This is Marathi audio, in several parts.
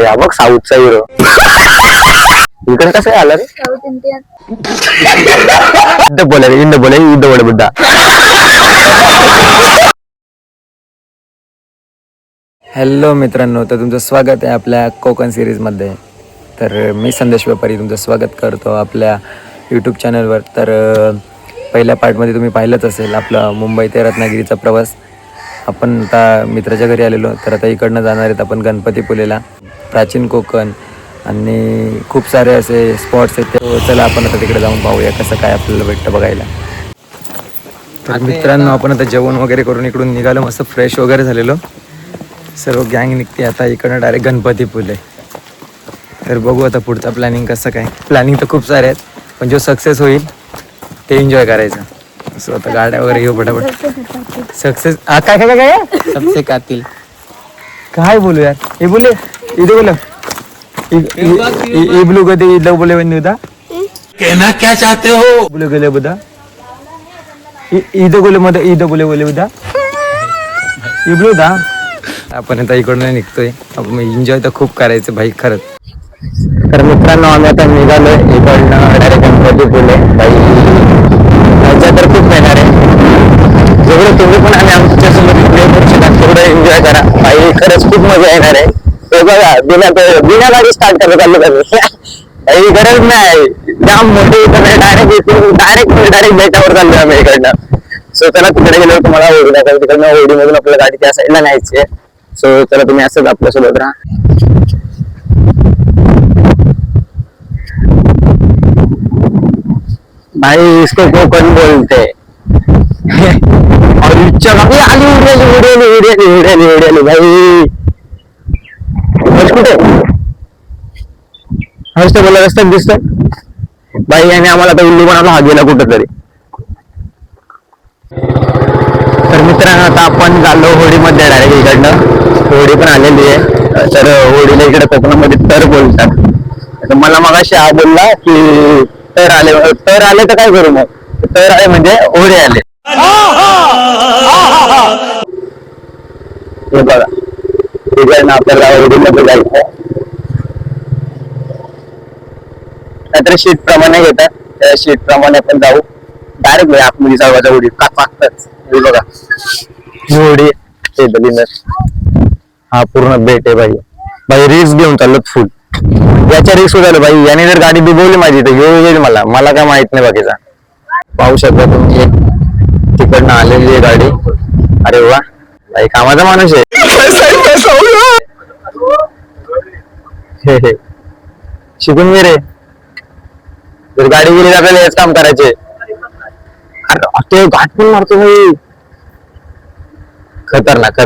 या बघ साऊथचा हिरो इकडे कसं आला रे साऊथ इंडियन युद्ध बोले बुद्धा. हॅलो मित्रांनो, तर तुमचं स्वागत आहे आपल्या कोकण सिरीजमध्ये. तर मी संदेश व्यापारी तुमचं स्वागत करतो आपल्या यूट्यूब चॅनलवर. तर पहिल्या पार्टमध्ये तुम्ही पाहिलंच असेल आपला मुंबई ते रत्नागिरीचा प्रवास. आपण आता मित्राच्या घरी आलेलो, तर आता इकडनं जाणार आहेत आपण गणपतीपुलेला, प्राचीन कोकण आणि खूप सारे असे स्पॉट्स आहेत. ते चला आपण आता तिकडे जाऊन पाहूया कसं काय आपल्याला भेटतं बघायला. तर मित्रांनो, आपण आता जेवण वगैरे करून इकडून निघालो, मस्त फ्रेश वगैरे झालेलो. सर्व गँग निघते आता इकडनं डायरेक्ट गणपतीपुले. तर बघू आता पुढचा प्लॅनिंग कसं काय. प्लॅनिंग तर खूप सारे आहेत, पण जो सक्सेस होईल ते एन्जॉय करायचं. सो आता गाड्या वगैरे घेऊ फटाफट. सक्सेस काय काय काय काय सबसे कातील काय बोलू यार. हे बोले इधर बोलो इबलू गदे इधर बोले बन्नी होता कहना क्या चाहते हो बोले गले बुदा इधर बोले मध्ये इधर बोले बुदा इबलू दा. आपण आता इकडनं निघतोय. आपण एन्जॉय तर खूप करायचं भाई खरंच. तर मित्रांनो, आम्ही आता निघालोय इकडनं डायरेक्ट गणपतीपुले. तर खूप येणार आहे. जेवढं तुम्ही पण आणि आमच्यासोबत प्ले करू शकता तेवढं एन्जॉय करा भाई, खरंच खूप मजा येणार आहे. ते बघा, बिना गाडी स्टार्ट करत चालू काही गरज नाही. जाम मोठी डायरेक्ट बेटावर चाललोय आम्ही इकडनं. सो चला तिकडे गेलो तुम्हाला होडी दाखव. तिकडनं होडी मधून आपल्याला गाडी त्या साईडला न्यायची आहे. सो चला तुम्ही असंच आपल्यासोबत राहा. भाई इसको कोकण बोलते और आली उडली भाई. कुठे हसतं बोला रस्त्यात दिसतोय भाई, याने आम्हाला आता उल्लू बनवला हा गेला कुठं तरी. तर मित्रांनो, आता आपण चाललो होडीमध्ये डायरेक्ट इकडनं. होडी पण आलेली आहे. तर होडीला इकडे कोकणामध्ये तर बोलतात. तर मला मगाशी हा बोलला की तर आले तर काय करू मग. तर आले म्हणजे होडी आले. हे बघा, इकडनं आपल्याला होडीमध्ये जायचं. नाहीतर शीट प्रमाणे घेतात, त्या शीट प्रमाणे आपण जाऊ डायरेक्ट आतमध्ये जाऊच्या होडी काकच. बघा होडी हा पूर्ण बेट आहे भाई. रिस्क घेऊन चाललो फुल. याच्या रिस्क झालं भाई, याने जर गाडी डुबवली माझी तर येईल मला काय माहित नाही बाकीचा. पाहू शकता तुम्ही तिकडनं आलेली आहे गाडी. अरे वा भाई, कामाचा माणूस आहे. शिकून घे रे, जर गाडी गेली आपल्याला हेच काम करायचे. ते घाट पण मारतो भाई, खतरनाक.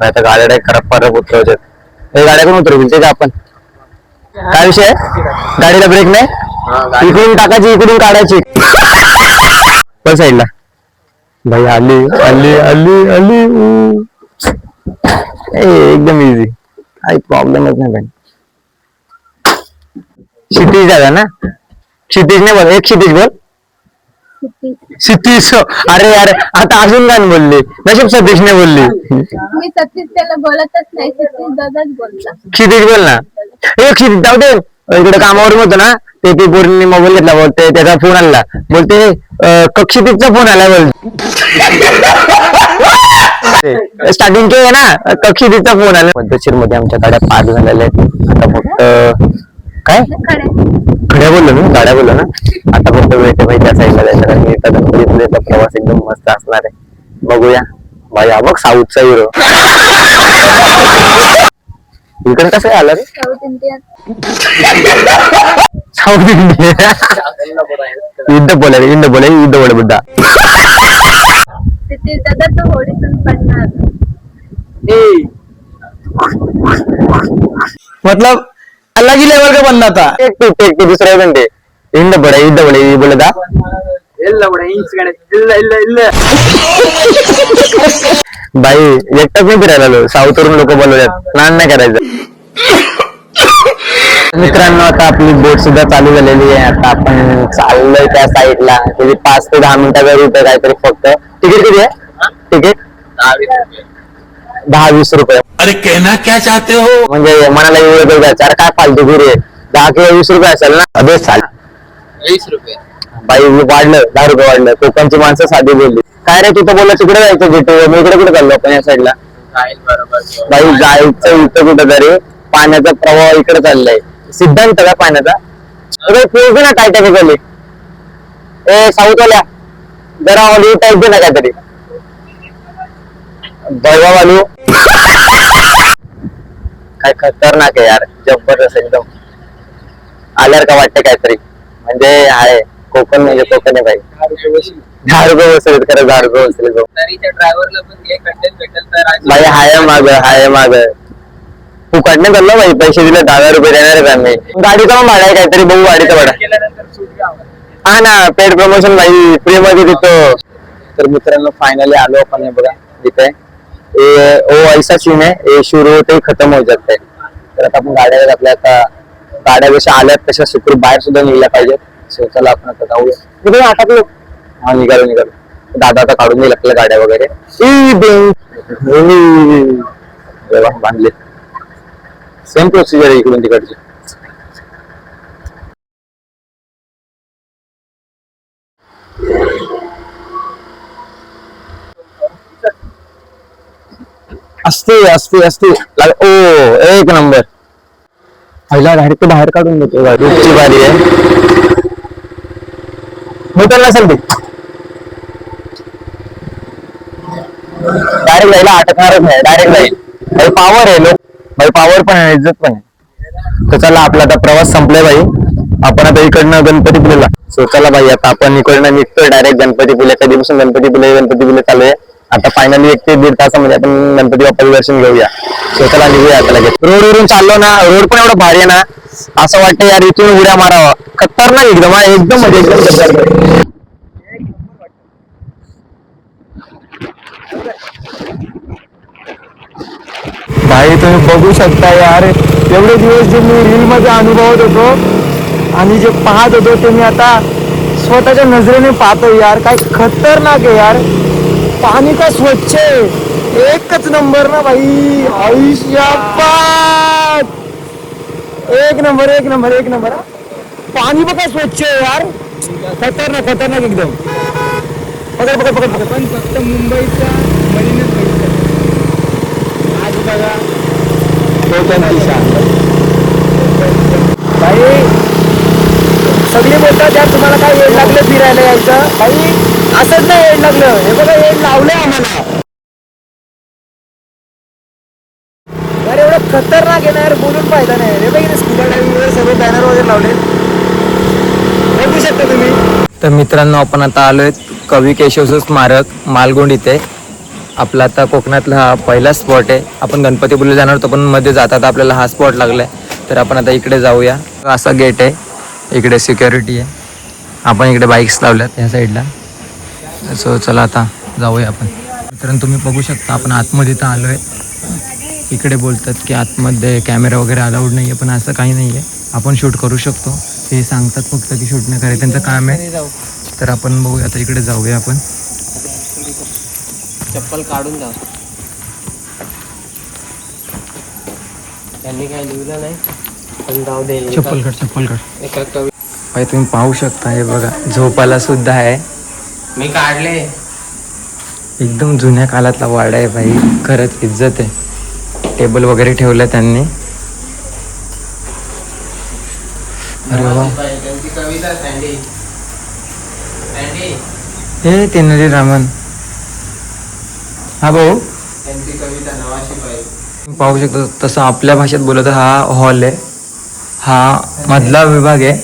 आता गाड्या खराब उतरवतात. हे गाड्या पण उतरवतील ते का आपण. काय विषय, गाडीला ब्रेक नाही, इकडून टाकायची इकडून काढायची. पण साईडला भाई आली एकदम इझी, काही प्रॉब्लेमच नाही भाई. क्षितिज झाला ना, क्षितिज नाही बोल, एक क्षितिज बोल. क्षितिज. अरे आता अजून काय बोलली, नशीब सतीश नाही बोलली. मी सतीश त्याला बोलतच नाही, सतीश दादाच बोलला. क्षितिज बोल ना. एक क्षितिज जाऊ दे. इकडे कामावर होतो ना, ते पोरींनी मोबाईल घेतला, बोलते त्याचा फोन आला, बोलते क्षितिजचा फोन आला बोलते. स्टार्टिंग के आहे ना, क्षितिजचा फोन आला. पद्धतशीर मध्ये आमच्या गाड्या पार झालेल्या आहेत. आता फक्त काय खड्या बोललो ना, गाड्या बोललो ना. आता फक्त वेट भाई त्या साईडला जायचं, कारण की गणपतीपुलेचा प्रवास एकदम मस्त असणार आहे. बघूया भाई. हा बघ साऊथचा हिरो. इकडे कसं आलं रे साऊथ इंडियन युद्ध बोले बुद्धा. सतीश दादा तो होडीतून पडणार. मतलब अलग ही लेवल का बनना था. एक दुसरे घंटे युद्ध बोले दा. भाई एकटाच नाही फिरायला आलो, साऊथ वरून लोक बोलवतात, स्नान नाही करायचं. मित्रांनो, आता आपली बोट सुद्धा चालू झालेली आहे. आता आपण चाललोय त्या साईडला. 5 ते 10 मिनिटाचा रूट आहे काहीतरी. फक्त तिकीट किती आहे? तिकीट 10-20 रुपये. अरे कहना क्या चाहते हो? म्हणजे मनाला एवढं द्यायचं, अरे काय फालतू गुरु आहे, 10 किंवा 20 रुपये असेल ना, अबे चालेल. 20 रुपये. बाई वाढलं, 10 रुपये वाढलं. कोकणची माणसं साधी बोलली. काय रे तू तर बोलला तिकडे जायचं जिथे, मी इकडे कुठे चाललो आपण या साईडला. जाईल बरोबर. बाई जायचं इथं कुठं तरी, पाण्याचा प्रवाह इकडे चाललाय. सिद्धांत का पाण्याचा पोहोचू ना टायटॅनिकली. ए साऊथवाल्या जरा ऑलिव्ह टाईप दे ना काहीतरी, बळगावालू. काय खतरनाक आहे यार, जबरदस्त एकदम. आल्यावर का वाटतं काहीतरी, म्हणजे आहे कोकण म्हणजे कोकण आहे बाई. 10 रुपये बसलेत खरं, 10 रुपये बसले तो. तरी त्या ड्रायव्हरला पण घे, कंटेंट भेटेल तर आज. बाई हाय माग तू काढण्यात चाललो बाई, पैसे दिले 10 रुपये देणार आहे आम्ही. गाडीचा पण भाडा आहे काहीतरी, बघू गाडीचा भाडा. केल्यानंतर सूट घ्यावं. हा ना, पेड प्रमोशन भाई फ्री मध्ये देतो. तर मित्रांनो फायनली आलो आपण, हे बघा इथे ओ ऐसा सीन है, ये शुरू होते ही खत्म हो जाते. तर आता आपण गाड्या आपल्या आता गाड्या जशा आल्यात तशा सुखरूप बाहेर सुद्धा निघल्या पाहिजेत. सो चला आपण आता जाऊया. कुठे अटकलो, हा निघालो. दादा आता काढून नाही लागल्या गाड्या वगैरे. बांधले, सेम प्रोसिजर आहे इकडून तिकडची. असते ओ एक नंबर. पहिला डायरेक्ट बाहेर काढून देतो. गाडीची बारी आहे, मोटर नसेल ती डायरेक्ट जायला अटकणारच नाही, डायरेक्ट जाईल. भाई पॉवर आहे लोक, भाई पॉवर पण आहे, इज्जत पण आहे. तर चला आपला आता प्रवास संपलाय भाई. आपण आता इकडनं गणपतीपुलेला. सो चला भाई आता आपण इकडनं निघतोय डायरेक्ट गणपतीपुले. कधीपासून गणपतीपुले चालू आहे. आता फायनली 1 ते 1.5 तासामध्ये आपण गणपती बाप्पाचं दर्शन घेऊया. सो चला निघूया आता लगेच. रोडवरून चाललो ना, रोड पण एवढं भारी आहे ना, असं वाटतं यार इथून उड्या मारावा. खतरनाक एकदम, एकदम म्हणजे एकदम खतरनाक. भाई तुम्ही बघू शकता यार, एवढे दिवस जे मी रील मध्ये अनुभवत होतो आणि जे पाहत होतो ते मी आता स्वतःच्या नजरेने पाहतो यार. काय खतरनाक आहे यार, पाणी का स्वच्छ आहे, एकच नंबर ना भाई. आयुष्यात एक नंबर. पाणी बघा स्वच्छ आहे यार, खतरनाक एकदम. पकड. पण फक्त मुंबईचा मरीनच आज बघा भाई. सगळे बोलतात यार तुम्हाला काय वेळ लागलं फिरायला यायचं, भाई असंच नाही वेळ लागलं. हे बघा वेळ लावलंय आम्हाला यार, एवढं खतरनाक आहे ना यार, बोलून पाहिजे नाही. हे बघा स्कूबा ड्रायव्हिंग वगैरे सगळे बॅनर वगैरे लावले, बघू शकता तुम्ही. तर मित्रांनो आपण आता आलोय कवी केशव स्मारक मालगुंड इथे. आपला आता कोकणातला हा पहिला स्पॉट आहे. आपण गणपतीपुळे जाणार होतो पण मध्ये जातात आपल्याला हा स्पॉट लागलाय, तर आपण आता इकडे जाऊया. असा गेट आहे, इकडे सिक्युरिटी आहे. आपण इकडे बाईक्स लावल्यात या साईडला. सो चला आता जाऊया आपण. मित्रांनो तुम्ही बघू शकता आपण आतमध्ये इथं आलोय. इकडे बोलतात की आतमध्ये कॅमेरा वगैरे अलाउड नाही आहे, पण असं काही नाही आहे, आपण शूट करू शकतो. ते सांगतात फक्त की शूट नाही करायचं, त्यांचं काम आहे. तर आपण बघूया आता इकडे जाऊया आपण. चप्पल काढून जा, त्यांनी काय लिहिलं नाही पण जाऊ दे. चप्पल काढ. एका कवी भाई तुम्ही पाहू शकता, हे बघा झोपाला सुद्धा आहे. मी काढले. एकदम जुन्या काळातला वाडा आहे भाई, खरंच इज्जत आहे. टेबल वगैरे ठेवलं त्यांनी. अरे वा, त्यांची कविता सँडी हे तेनाली रामन. हा भाऊ त्यांची कविता नवाशी पाहिजे. पाहू शकतो तसं आपल्या भाषेत बोलत हा हॉल आहे, हा मधला विभाग आहे.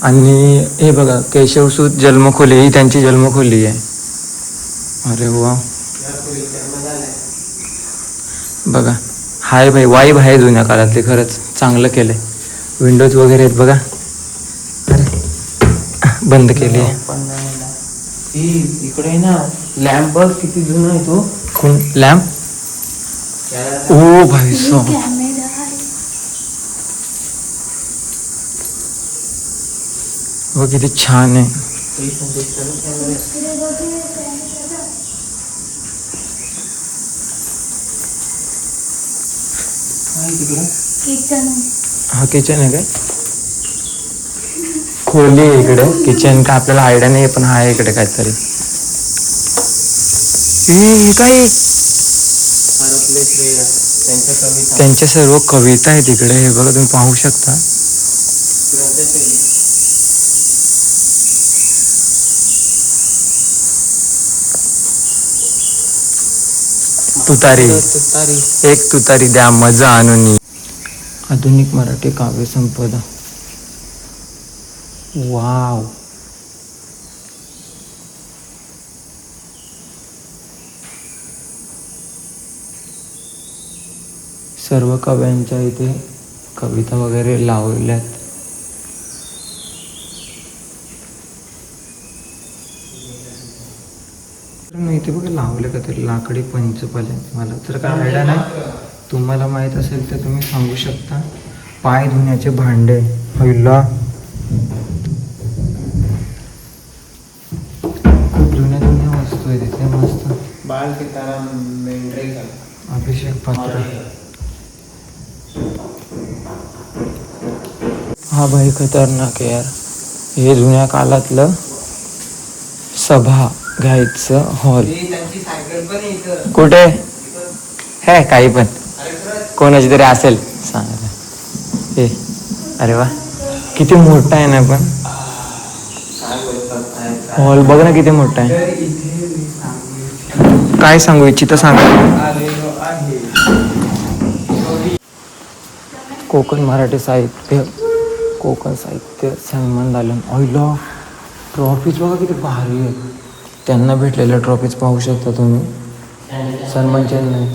आणि हे बघा केशवसूत जन्मखोली, ही त्यांची जन्मखोली आहे. अरे वा बघा, हाय भाई वाईब आहे जुन्या काळातली, खरंच चांगलं केलंय. विंडोज वगैरे आहेत बघा. अरे बंद केली आहे. इकडे ना लॅम्प बघ किती जुना आहे तो. कोण लॅम्प? ओ भाई साहब, वो किती छान आहे. किचन हा किचन आहे काय? खोली आहे इकडे. किचन का आपल्याला आयडिया नाही पण हा आहे इकडे काहीतरी. हे काय? त्यांच्या कविता त्यांच्या सर्व कविता आहेत इकडे. हे बघा तुम्ही पाहू शकता. तुतारी. तुतारी. एक तुतारी द्या मजा आणून. आधुनिक मराठी काव्य संपदा. वाव. सर्व कव्यांच्या इथे कविता वगैरे लावल्यात. इथे बघा लावले का तरी लाकडी पंचपाले. मला तर काय आयडिया नाही. तुम्हाला माहित असेल तर तुम्ही सांगू शकता. पाय धुण्याचे भांडे. पहिला खूप जुन्या जुन्या वस्तू आहे तिथे मस्त. बाळ सीताराम मेंढरे अभिषेक पात्र. हा भाई खतरनाक आहे यार. हे जुन्या काळातलं सभा घ्यायचं हॉल. त्यांची सायकल पण इथं. कुठे हे काही पण कोणाची तरी असेल सांगा. हे अरे वा किती मोठा आहे ना. पण हॉल बघ ना किती मोठा आहे. काय सांगू इच्छित सांगा. कोकण मराठी साहित्य कोकण साहित्य सन्मान दालन. ऑइलो ट्रॉफीज बघा किती भारी आहे. त्यांना भेटलेल्या ट्रॉफीज पाहू शकता तुम्ही. सन्मान चिन्ह आहेत.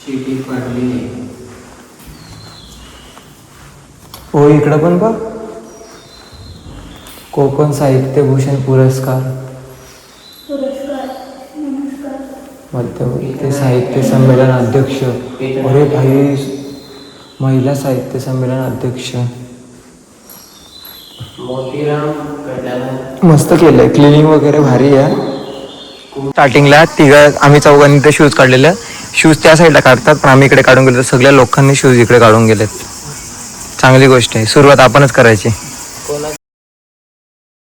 शिटी पडली नाही. हो इकडं पण बघ. कोकण साहित्य भूषण पुरस्कार. मध्यवर्ती साहित्य संमेलन अध्यक्ष. अरे भाई महिला साहित्य संमेलन अध्यक्ष. मोतीराम गजानन. मस्त केलंय. क्लिनिंग वगैरे भारी आहे. स्टार्टिंगला आम्ही चौघांनी ते शूज काढलेलं. शूज त्या साईडला काढतात पण आम्ही इकडे काढून गेलो. तर सगळ्या लोकांनी शूज इकडे काढून गेलेत. चांगली गोष्ट आहे. सुरुवात आपणच करायची. कोणाचं